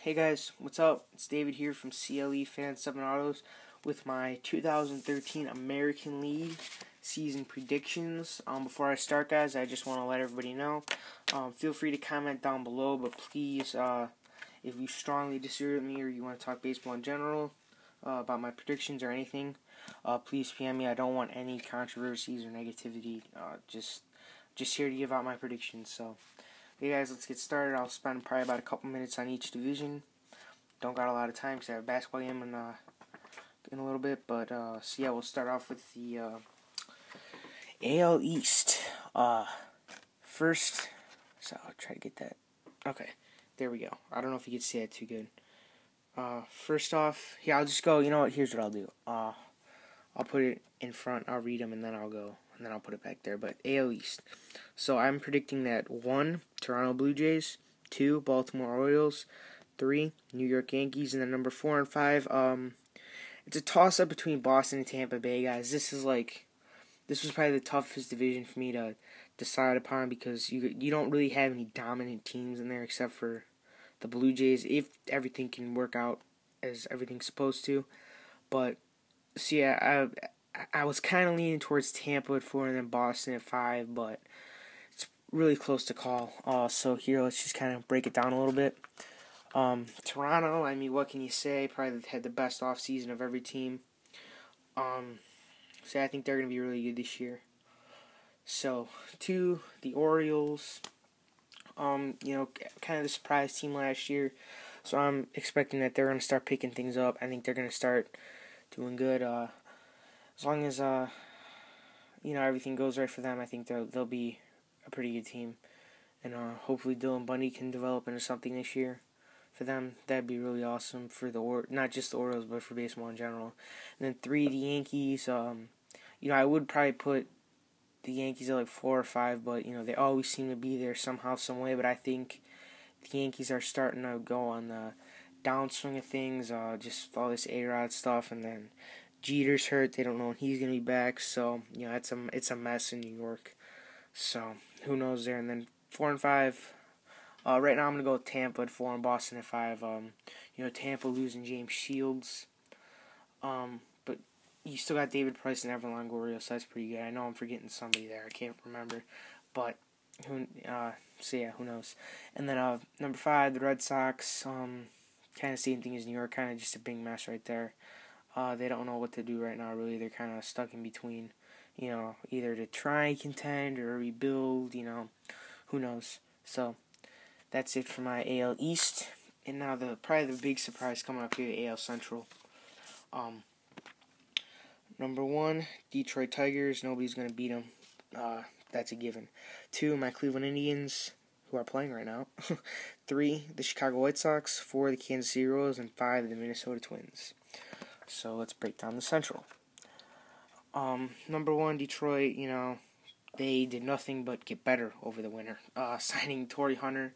Hey guys, what's up? It's David here from CLE Fan 7 Autos with my 2013 American League season predictions. Before I start, guys, I just want to let everybody know. Feel free to comment down below, but please, if you strongly disagree with me or you want to talk baseball in general about my predictions or anything, please PM me. I don't want any controversies or negativity. Just here to give out my predictions. So. Okay guys, let's get started. I'll spend probably about a couple minutes on each division. Don't got a lot of time because I have a basketball game in a little bit. But, so yeah, we'll start off with the AL East. First, so I'll try to get that. Okay, there we go. I don't know if you can see that too good. First off, yeah, I'll just go, you know what, here's what I'll do. I'll put it in front, I'll read them, and then I'll go. And then I'll put it back there. But AL East. So I'm predicting that 1, Toronto Blue Jays, 2, Baltimore Orioles, 3, New York Yankees, and then number 4 and 5. It's a toss-up between Boston and Tampa Bay, guys. This was probably the toughest division for me to decide upon because you don't really have any dominant teams in there except for the Blue Jays if everything can work out as everything's supposed to. But so yeah, I was kind of leaning towards Tampa at 4 and then Boston at 5, but it's really close to call. So here, let's just kind of break it down a little bit. Toronto, I mean, what can you say? Probably had the best offseason of every team. So I think they're going to be really good this year. So, 2, the Orioles. Kind of the surprise team last year. So I'm expecting that they're going to start picking things up. I think they're going to start doing good. As long as everything goes right for them, I think they'll be a pretty good team, and hopefully Dylan Bundy can develop into something this year for them. That'd be really awesome for not just the Orioles, but for baseball in general. And then 3, the Yankees. I would probably put the Yankees at like 4 or 5, but they always seem to be there somehow, some way. But I think the Yankees are starting to go on the downswing of things. Just all this A-Rod stuff, and then Jeter's hurt. They don't know when he's going to be back. So, it's a mess in New York. So, who knows there. And then 4 and 5. Right now I'm going to go with Tampa at 4 and Boston at 5. Tampa losing James Shields. But you still got David Price and Evan Longoria, so that's pretty good. I know I'm forgetting somebody there. I can't remember. But, who knows. And then number 5, the Red Sox. Kind of same thing as New York. Kind of just a big mess right there. They don't know what to do right now, really. They're kind of stuck in between, either to try and contend or rebuild, who knows. So, that's it for my AL East. And now probably the big surprise coming up here, the AL Central. Number 1, Detroit Tigers. Nobody's going to beat them. That's a given. 2, my Cleveland Indians, who are playing right now. 3, the Chicago White Sox. 4, the Kansas City Royals. And 5, the Minnesota Twins. So let's break down the Central. Number 1, Detroit, they did nothing but get better over the winter. Signing Torrey Hunter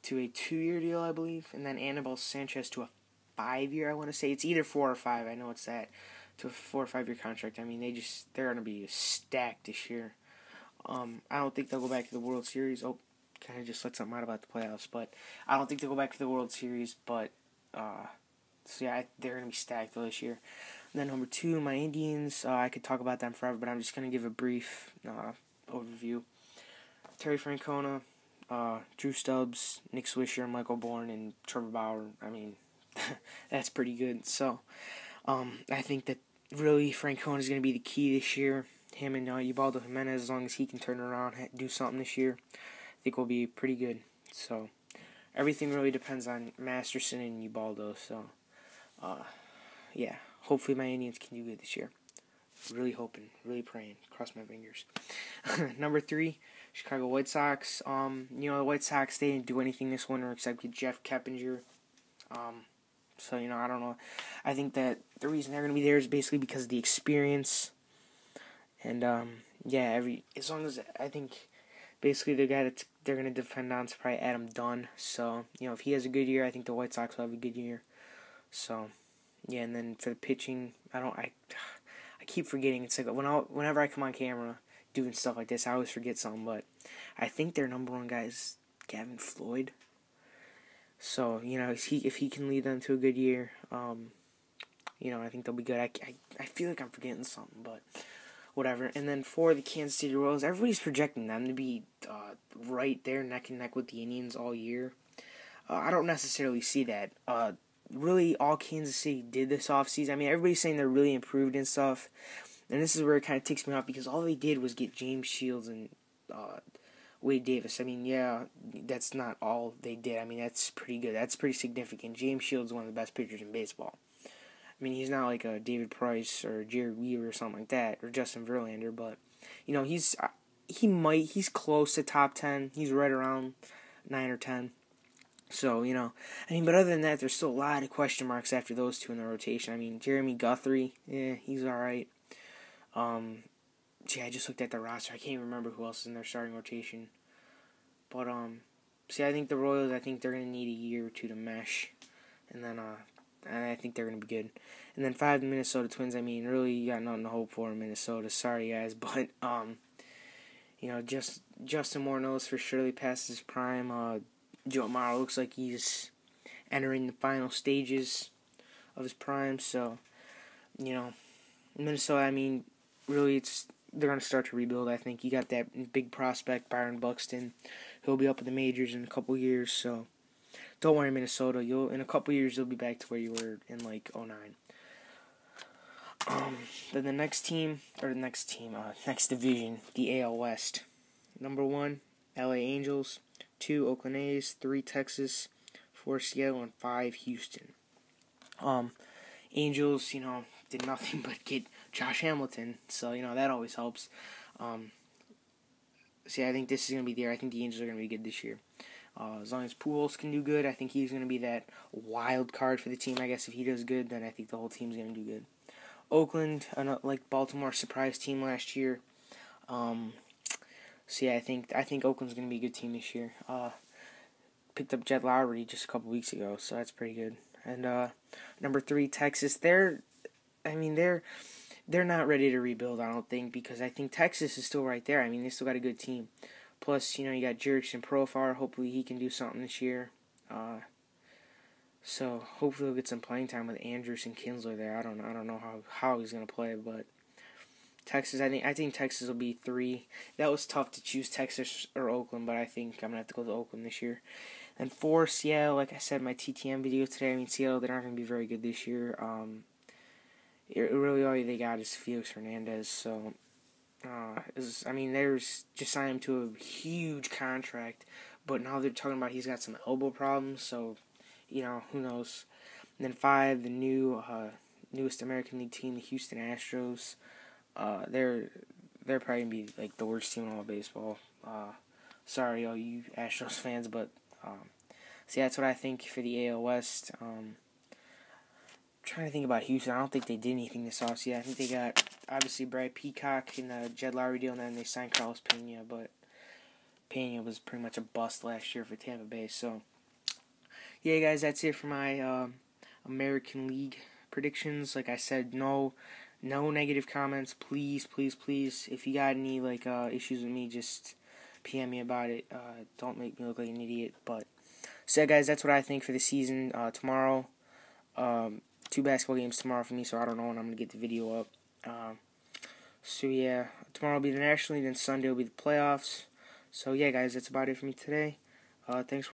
to a 2-year deal, I believe, and then Anibal Sanchez to a 5-year, I want to say. It's either 4 or 5, I know it's that, to a 4 or 5-year contract. I mean, they're going to be stacked this year. I don't think they'll go back to the World Series. Oh, kind of just let something out about the playoffs, but I don't think they'll go back to the World Series, but so yeah, they're going to be stacked this year. And then number 2, my Indians. I could talk about them forever, but I'm just going to give a brief overview. Terry Francona, Drew Stubbs, Nick Swisher, Michael Bourne, and Trevor Bauer. I mean, that's pretty good. So, I think that really Francona is going to be the key this year. Him and Ubaldo Jimenez, as long as he can turn around and do something this year, I think we'll be pretty good. So, everything really depends on Masterson and Ubaldo. So, yeah, hopefully my Indians can do good this year. Really hoping, really praying, cross my fingers. Number 3, Chicago White Sox. The White Sox, they didn't do anything this winter except get Jeff Keppinger. So, I don't know. I think that the reason they're going to be there is basically because of the experience. And, as long as, I think, basically the guy that they're going to depend on is probably Adam Dunn. So, if he has a good year, I think the White Sox will have a good year. So, yeah, and then for the pitching, I keep forgetting. It's like whenever I come on camera doing stuff like this, I always forget something. But I think their number 1 guy is Gavin Floyd. So, if he can lead them to a good year, I think they'll be good. I feel like I'm forgetting something, but whatever. And then for the Kansas City Royals, everybody's projecting them to be right there neck and neck with the Indians all year. I don't necessarily see that. Really, all Kansas City did this offseason, I mean, everybody's saying they're really improved and stuff. And this is where it kind of ticks me off because all they did was get James Shields and Wade Davis. I mean, yeah, that's not all they did. I mean, that's pretty good. That's pretty significant. James Shields is one of the best pitchers in baseball. I mean, he's not like a David Price or Jared Weaver or something like that, or Justin Verlander, but he's close to top 10. He's right around 9 or 10. So, but other than that, there's still a lot of question marks after those two in the rotation. I mean, Jeremy Guthrie, he's all right. I just looked at the roster. I can't remember who else is in their starting rotation. But, I think the Royals, I think they're going to need a year or two to mesh. And then, I think they're going to be good. And then 5, the Minnesota Twins. I mean, really, you got nothing to hope for in Minnesota. Sorry, guys. But, Justin Morneau's for surely past his prime. Joe Mauer looks like he's entering the final stages of his prime. So, Minnesota, I mean, really, they're going to start to rebuild, I think. You got that big prospect, Byron Buxton. He'll be up in the majors in a couple years, so don't worry, Minnesota. In a couple years, you'll be back to where you were in, 2009. Then the next division, the AL West. Number 1, LA Angels. 2, Oakland A's. 3, Texas. 4, Seattle. And 5, Houston. Angels, did nothing but get Josh Hamilton, so, that always helps. I think this is going to be the year. I think the Angels are going to be good this year. As long as Pujols can do good, I think he's going to be that wild card for the team. I guess if he does good, then I think the whole team's going to do good. Oakland, like Baltimore, surprise team last year. I think Oakland's going to be a good team this year. Picked up Jed Lowry just a couple weeks ago, so that's pretty good. And number 3, Texas. They're not ready to rebuild, I don't think, because I think Texas is still right there. I mean, they still got a good team. Plus, you got Jurickson Profar. Hopefully, he can do something this year. So hopefully, he'll get some playing time with Andrus and Kinsler there. I don't know how he's gonna play, but Texas. I think Texas will be 3. That was tough to choose Texas or Oakland, but I think I'm gonna have to go to Oakland this year. And 4, Seattle. Like I said in my TTM video today, I mean, Seattle, they're not gonna be very good this year. Really all they got is Felix Hernandez. So, there's just signed him to a huge contract, but now they're talking about he's got some elbow problems. So, who knows? And then 5, the newest American League team, the Houston Astros. They're probably gonna be like the worst team in all of baseball. Sorry, all you Astros fans, but that's what I think for the AL West. Trying to think about Houston. I don't think they did anything this offseason. I think they got, obviously, Brad Peacock in the Jed Lowry deal, and then they signed Carlos Pena, but Pena was pretty much a bust last year for Tampa Bay. So, yeah, guys, that's it for my American League predictions. Like I said, no negative comments. Please, please, please. If you got any issues with me, just PM me about it. Don't make me look like an idiot. But guys, that's what I think for the season. Tomorrow, 2 basketball games tomorrow for me, so I don't know when I'm going to get the video up. Tomorrow will be the National League, and Sunday will be the playoffs. So, yeah, guys, that's about it for me today. Thanks for